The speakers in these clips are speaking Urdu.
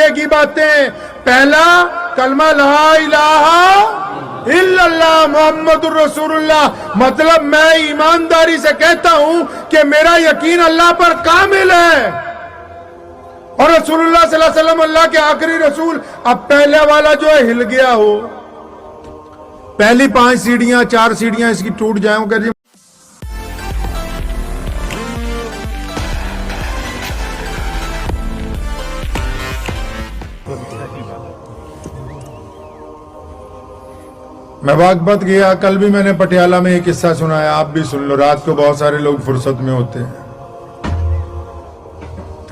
طرح کی باتیں. پہلا کلمہ لا الہ الا اللہ محمد الرسول اللہ، مطلب میں ایمانداری سے کہتا ہوں کہ میرا یقین اللہ پر کامل ہے اور رسول اللہ صلی اللہ علیہ وسلم اللہ کے آخری رسول. اب پہلے والا جو ہے ہل گیا ہو، پہلی 5 سیڑھیاں 4 سیڑھیاں اس کی ٹوٹ جائیں کہ جی میں باغپت گیا. کل بھی میں نے پٹیالہ میں ایک قصہ سنایا، آپ بھی سن لو. رات کو بہت سارے لوگ فرصت میں ہوتے ہیں.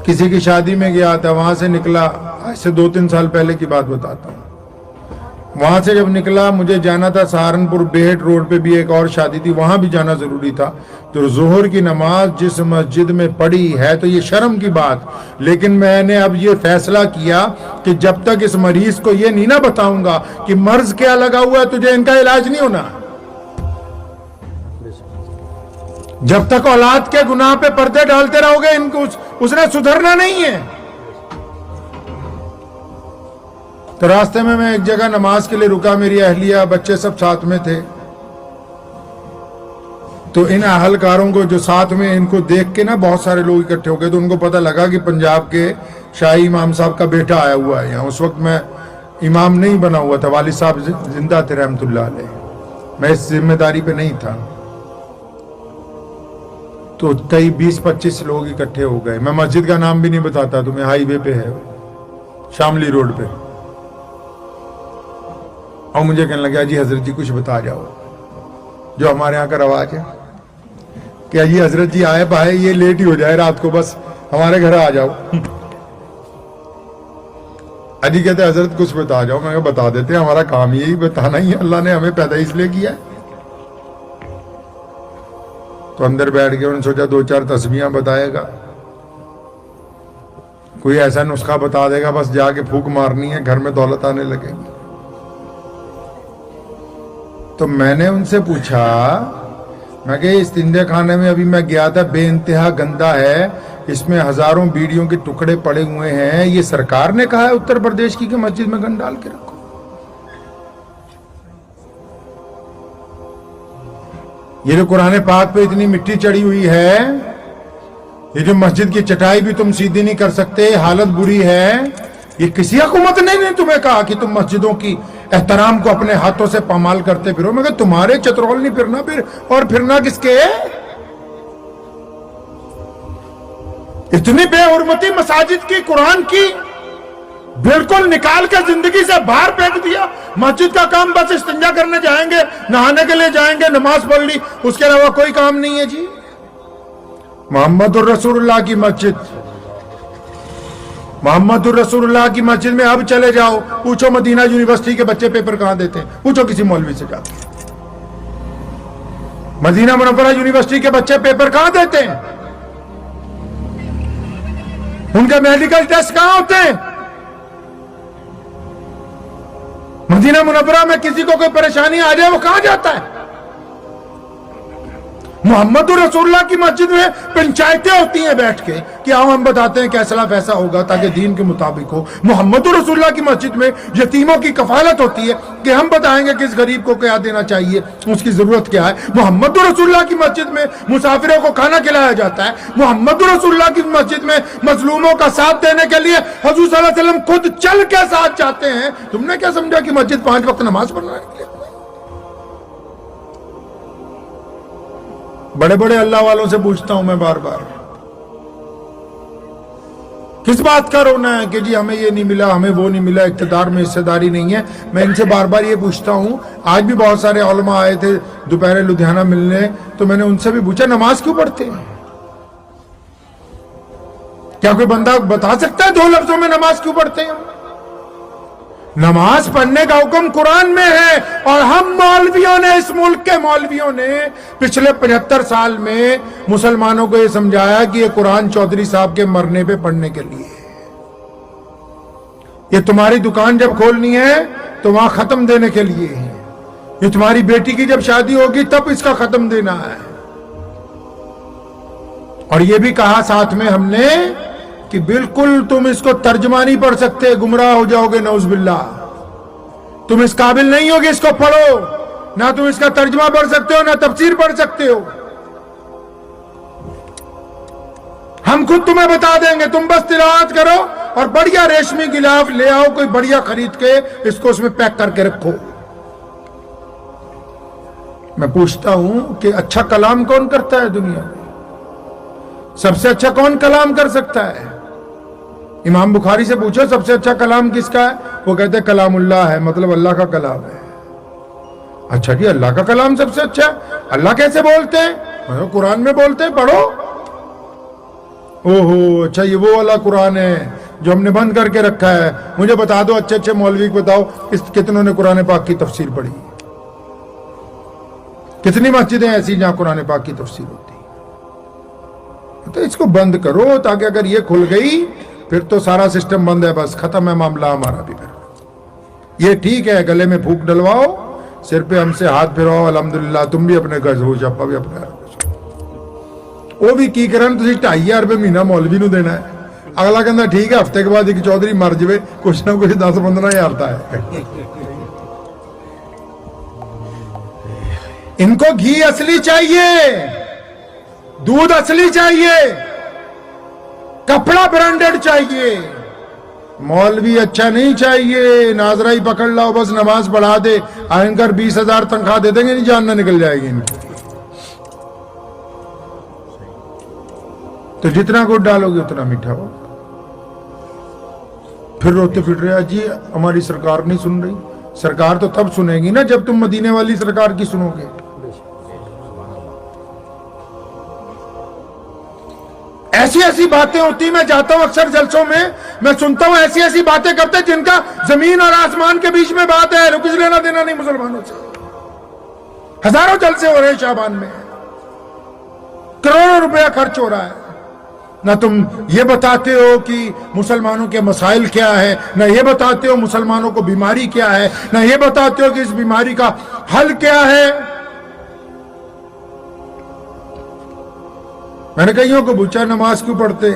کسی کی شادی میں گیا تھا، وہاں سے نکلا، آج سے 2-3 سال پہلے کی بات بتاتا ہوں. وہاں سے جب نکلا، مجھے جانا تھا سہارنپور بیہٹ روڈ پہ بھی ایک اور شادی تھی، وہاں بھی جانا ضروری تھا. تو ظہر کی نماز جس مسجد میں پڑھی ہے تو یہ شرم کی بات، لیکن میں نے اب یہ فیصلہ کیا کہ جب تک اس مریض کو یہ نہیں نہ بتاؤں گا کہ مرض کیا لگا ہوا ہے تجھے، ان کا علاج نہیں ہونا. جب تک اولاد کے گناہ پہ پردے ڈالتے رہو گے، ان کو اس نے سدھرنا نہیں ہے. تو راستے میں ایک جگہ نماز کے لیے رکا، میری اہلیہ بچے سب ساتھ میں تھے. تو ان اہلکاروں کو جو ساتھ میں، ان کو دیکھ کے نا بہت سارے لوگ اکٹھے ہو گئے. تو ان کو پتہ لگا کہ پنجاب کے شاہی امام صاحب کا بیٹا آیا ہوا ہے یہاں. اس وقت میں امام نہیں بنا ہوا تھا، والد صاحب زندہ تھے رحمت اللہ علیہ، میں اس ذمہ داری پہ نہیں تھا. تو کئی 20-25 لوگ اکٹھے ہو گئے. میں مسجد کا نام بھی نہیں بتاتا تمہیں، ہائی وے پہ ہے، شاملی روڈ پہ. اور مجھے کہنے لگا جی حضرت جی کچھ بتا جاؤ، جو ہمارے ہاں کا رواج ہے کہ جی حضرت جی آئے پائے، یہ لیٹ ہی ہو جائے رات کو، بس ہمارے گھر آ جاؤ. اجی کہتے حضرت کچھ بتا جاؤ. میں کہا بتا دیتے ہیں، ہمارا کام یہی بتانا ہی ہے، اللہ نے ہمیں پیدا اس لیے کیا ہے. تو اندر بیٹھ کے انہوں نے سوچا 2-4 تسبیحاں بتائے گا، کوئی ایسا نسخہ بتا دے گا، بس جا کے پھونک مارنی ہے، گھر میں دولت آنے لگے گی. تو میں نے ان سے پوچھا، میں کہ اس تندے خانے میں ابھی میں گیا تھا، بے انتہا گندا ہے، اس میں ہزاروں بیڑیوں کے ٹکڑے پڑے ہوئے ہیں، یہ سرکار نے کہا ہے اتر پردیش کی کہ مسجد میں گند ڈال کے رکھو. یہ جو قرآن پاک پہ اتنی مٹی چڑھی ہوئی ہے، یہ جو مسجد کی چٹائی بھی تم سیدھی نہیں کر سکتے، حالت بری ہے. یہ کسی حکومت نے نہیں تمہیں کہا کہ تم مسجدوں کی احترام کو اپنے ہاتھوں سے پامال کرتے پھرو. مگر تمہارے چترول نہیں پھرنا، پھر اور پھرنا کس کے؟ اتنی بے حرمتی مساجد کی، قرآن کی، بالکل نکال کے زندگی سے باہر پھینک دیا. مسجد کا کام بس استنجا کرنے جائیں گے، نہانے کے لیے جائیں گے، نماز پڑھ لی، اس کے علاوہ کوئی کام نہیں ہے. جی محمد الرسول اللہ کی مسجد، محمد الرسول اللہ کی مسجد میں اب چلے جاؤ، پوچھو مدینہ یونیورسٹی کے بچے پیپر کہاں دیتے ہیں، پوچھو کسی مولوی سے جا کے. مدینہ منورہ یونیورسٹی کے بچے پیپر کہاں دیتے ہیں؟ ان کے میڈیکل ٹیسٹ کہاں ہوتے ہیں؟ مدینہ منورہ میں کسی کو کوئی پریشانی آ جائے وہ کہاں جاتا ہے؟ محمد رسول اللہ کی مسجد میں پنچایتیں ہوتی ہیں بیٹھ کے کہ آؤ ہم بتاتے ہیں کیسا فیصلہ ہوگا تاکہ دین کے مطابق ہو. محمد رسول اللہ کی مسجد میں یتیموں کی کفالت ہوتی ہے کہ ہم بتائیں گے کس غریب کو کیا دینا چاہیے، اس کی ضرورت کیا ہے. محمد رسول اللہ کی مسجد میں مسافروں کو کھانا کھلایا جاتا ہے. محمد رسول اللہ کی مسجد میں مظلوموں کا ساتھ دینے کے لیے حضور صلی اللہ علیہ وسلم خود چل کے ساتھ جاتے ہیں. تم نے کیا سمجھا کہ مسجد 5 وقت نماز پڑھنا ہے؟ بڑے بڑے اللہ والوں سے پوچھتا ہوں میں بار بار، کس بات کا رونا ہے کہ جی ہمیں یہ نہیں ملا، ہمیں وہ نہیں ملا، اقتدار میں حصہ داری نہیں ہے. میں ان سے بار بار یہ پوچھتا ہوں. آج بھی بہت سارے علماء آئے تھے دوپہر لدھیانہ ملنے، تو میں نے ان سے بھی پوچھا نماز کیوں پڑھتے ہیں؟ کیا کوئی بندہ بتا سکتا ہے 2 لفظوں میں نماز کیوں پڑھتے ہیں؟ نماز پڑھنے کا حکم قرآن میں ہے، اور ہم مولویوں نے، اس ملک کے مولویوں نے پچھلے 75 سال میں مسلمانوں کو یہ سمجھایا کہ یہ قرآن چودھری صاحب کے مرنے پہ پڑھنے کے لیے، یہ تمہاری دکان جب کھولنی ہے تو وہاں ختم دینے کے لیے ہے، یہ تمہاری بیٹی کی جب شادی ہوگی تب اس کا ختم دینا ہے. اور یہ بھی کہا ساتھ میں ہم نے کہ بالکل تم اس کو ترجمہ نہیں پڑھ سکتے، گمراہ ہو جاؤ گے نعوذ باللہ. تم اس قابل نہیں ہوگے اس کو پڑھو، نہ تم اس کا ترجمہ پڑھ سکتے ہو نہ تفسیر پڑھ سکتے ہو. ہم خود تمہیں بتا دیں گے، تم بس تلاوت کرو اور بڑھیا ریشمی غلاف لے آؤ، کوئی بڑھیا خرید کے اس کو اس میں پیک کر کے رکھو. میں پوچھتا ہوں کہ اچھا کلام کون کرتا ہے دنیا میں؟ سب سے اچھا کون کلام کر سکتا ہے؟ امام بخاری سے پوچھو سب سے اچھا کلام کس کا ہے، وہ کہتے ہیں کلام اللہ ہے، مطلب اللہ کا کلام ہے. اچھا جی، اللہ کا کلام سب سے اچھا ہے؟ اللہ کیسے بولتے ہیں؟ قرآن میں بولتے ہیں، پڑھو. اوہو، اچھا یہ وہ والا قرآن ہے جو ہم نے بند کر کے رکھا ہے. مجھے بتا دو، اچھے اچھے مولوی کو بتاؤ کتنوں نے قرآن پاک کی تفسیر پڑھی؟ کتنی مسجدیں ایسی جہاں قرآن پاک کی تفسیر ہوتی؟ تو اس کو بند کرو، تاکہ اگر یہ کھل گئی پھر تو سارا سسٹم بند ہے، بس ختم ہے معاملہ ہمارا بھی. پھر یہ ٹھیک ہے، گلے میں پھونک ڈلواؤ، سر پہ ہم سے ہاتھ پھراؤ، الحمدللہ تم بھی اپنے گھر ہو، جاپا بھی اپنے گھر. وہ بھی کی کرن، تسی 2500 روپے مہینہ مولوی نو دینا ہے. اگلا کہندا ٹھیک ہے، ہفتے کے بعد ایک چودھری مر جائے، کچھ نہ کچھ 10-15 ہزار آتا ہے. ان کو گھی اصلی چاہیے، دودھ اصلی چاہیے، کپڑا برانڈڈ چاہیے، مولوی اچھا نہیں چاہیے. ناظرہ ہی پکڑ لاؤ، بس نماز پڑھا دے، اینکر 20,000 تنخواہ دے دیں گے، نہیں جان نہ نکل جائے گی ان کی. تو جتنا گڑ ڈالو گے اتنا میٹھا ہو. پھر روتے پھر رہے جی ہماری سرکار نہیں سن رہی. سرکار تو تب سنے گی نا جب تم مدینے والی سرکار کی سنو گے. ایسی ایسی باتیں ہوتی، میں جاتا ہوں اکثر جلسوں میں، میں سنتا ہوں ایسی ایسی باتیں کرتے جن کا زمین اور آسمان کے بیچ میں بات ہے. کچھ لینا دینا نہیں مسلمانوں سے. ہزاروں جلسے ہو رہے ہیں شعبان میں، کروڑوں روپیہ خرچ ہو رہا ہے. نہ تم یہ بتاتے ہو کہ مسلمانوں کے مسائل کیا ہے، نہ یہ بتاتے ہو مسلمانوں کو بیماری کیا ہے، نہ یہ بتاتے ہو کہ اس بیماری کا حل کیا ہے. میں نے کئیوں کو پوچھا نماز کیوں پڑھتے؟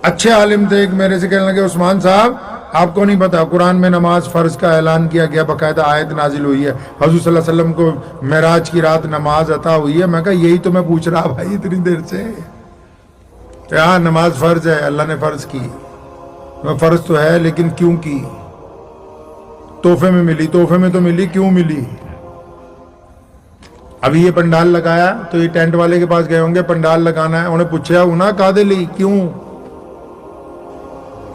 اچھے عالم تھے، ایک میرے سے کہنے لگے عثمان صاحب آپ کو نہیں پتا قرآن میں نماز فرض کا اعلان کیا گیا، باقاعدہ آیت نازل ہوئی ہے، حضور صلی اللہ علیہ وسلم کو معراج کی رات نماز عطا ہوئی ہے. میں کہا یہی تو میں پوچھ رہا بھائی اتنی دیر سے. ہاں نماز فرض ہے، اللہ نے فرض کی، فرض تو ہے لیکن کیوں کی؟ تحفے میں ملی، تحفے میں تو ملی، کیوں ملی؟ ابھی یہ پنڈال لگایا تو یہ ٹینٹ والے کے پاس گئے ہوں گے، پنڈال لگانا ہے، انہیں پوچھا انہاں کا دے لی کیوں؟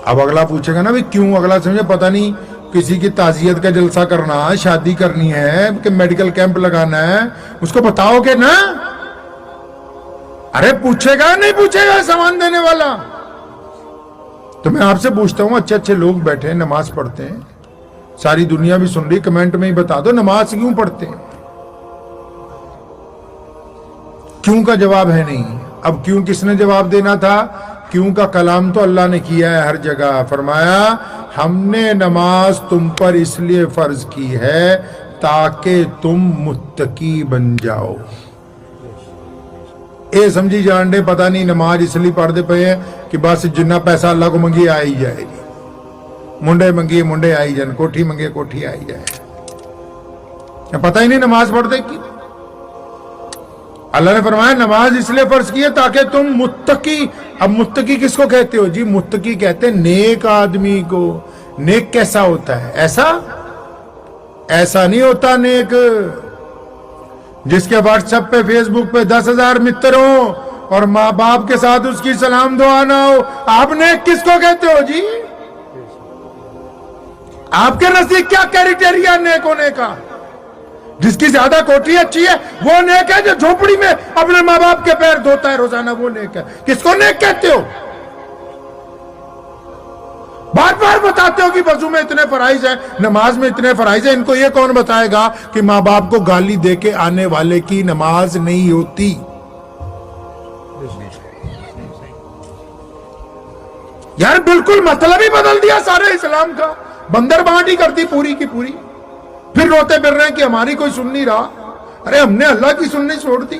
اب اگلا پوچھے گا نا بھی کیوں، اگلا سمجھے پتہ نہیں کسی کی تعزیت کا جلسہ کرنا، شادی کرنی ہے کہ میڈیکل کیمپ لگانا ہے، اس کو بتاؤ گے نا. ارے پوچھے گا نہیں پوچھے گا سامان دینے والا. تو میں آپ سے پوچھتا ہوں اچھے اچھے لوگ بیٹھے ہیں نماز پڑھتے ہیں، ساری دنیا بھی سن رہی، کمنٹ میں ہی بتا دو نماز کیوں پڑھتے ہیں؟ کیوں کا جواب ہے نہیں. اب کیوں کس نے جواب دینا تھا؟ کیوں کا کلام تو اللہ نے کیا ہے ہر جگہ. فرمایا ہم نے نماز تم پر اس لیے فرض کی ہے تاکہ تم متقی بن جاؤ. اے سمجھی جان دے پتہ نہیں نماز اس لیے پڑھ دے پے ہیں کہ بس جنہ پیسہ اللہ کو منگی آئی جائے گی، منڈے منگی منڈے آئی جائیں، کوٹھی منگے کوٹھی آئی جائے. پتہ ہی نہیں نماز پڑھ دے کی. اللہ نے فرمایا نماز اس لیے فرض کی ہے تاکہ تم متقی. اب متقی کس کو کہتے ہو جی؟ متقی کہتے ہیں نیک آدمی کو. نیک کیسا ہوتا ہے؟ ایسا نہیں ہوتا نیک جس کے واٹس ایپ پہ فیس بک پہ 10,000 متر ہوں اور ماں باپ کے ساتھ اس کی سلام دعا نہ ہو. آپ نیک کس کو کہتے ہو جی؟ آپ کے نزدیک کیا کریٹیریا نیک ہونے کا؟ جس کی زیادہ کوٹھی اچھی ہے وہ نیک ہے، جو جھوپڑی میں اپنے ماں باپ کے پیر دھوتا ہے روزانہ وہ نیک ہے. کس کو نیک کہتے ہو؟ بار بار بتاتے ہو کہ وضو میں اتنے فرائض ہیں، نماز میں اتنے فرائض ہیں. ان کو یہ کون بتائے گا کہ ماں باپ کو گالی دے کے آنے والے کی نماز نہیں ہوتی؟ یار بالکل مطلب ہی بدل دیا سارے اسلام کا، بندر بانٹی کر دی پوری کی پوری. پھر روتے پھر رہے ہیں کہ ہماری کوئی سن نہیں رہا. ارے ہم نے اللہ کی سننی چھوڑ دی.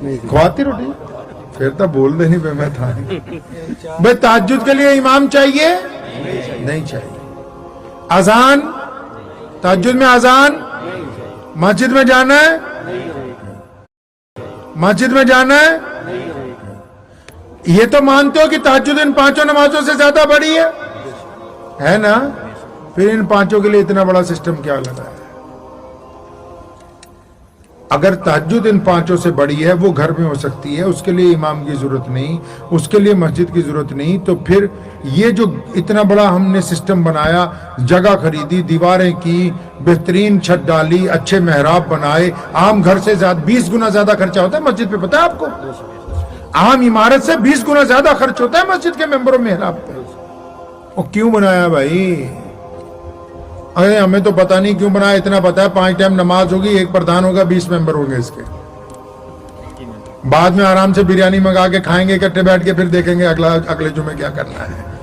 کھواتی روٹی پھر تو بول دے نہیں پہ میں تھا بھائی تہجد کے لیے امام چاہیے نہیں چاہیے اذان تہجد میں اذان مسجد میں جانا ہے مسجد میں جانا ہے یہ تو مانتے ہو کہ تہجد ان پانچوں نمازوں سے زیادہ بڑی ہے نا پھر ان پانچوں کے لیے اتنا بڑا سسٹم کیا لگا ہے اگر تہجد ان پانچوں سے بڑی ہے وہ گھر میں ہو سکتی ہے اس کے لیے امام کی ضرورت نہیں اس کے لیے مسجد کی ضرورت نہیں تو پھر یہ جو اتنا بڑا ہم نے سسٹم بنایا جگہ خریدی دیواریں کی بہترین چھت ڈالی اچھے محراب بنائے عام گھر سے زیادہ 20 گنا زیادہ خرچہ ہوتا ہے مسجد پہ پتہ ہے آپ کو عام عمارت سے 20 گنا زیادہ خرچ ہوتا ہے مسجد کے ممبر و محراب پہ وہ کیوں بنایا بھائی ارے ہمیں تو پتہ نہیں کیوں بنایا اتنا پتہ ہے 5 ٹائم نماز ہوگی ایک پردھان ہوگا 20 ممبر ہوں گے اس کے بعد میں آرام سے بریانی منگا کے کھائیں گے اکٹھے بیٹھ کے پھر دیکھیں گے اگلے جمعے کیا کرنا ہے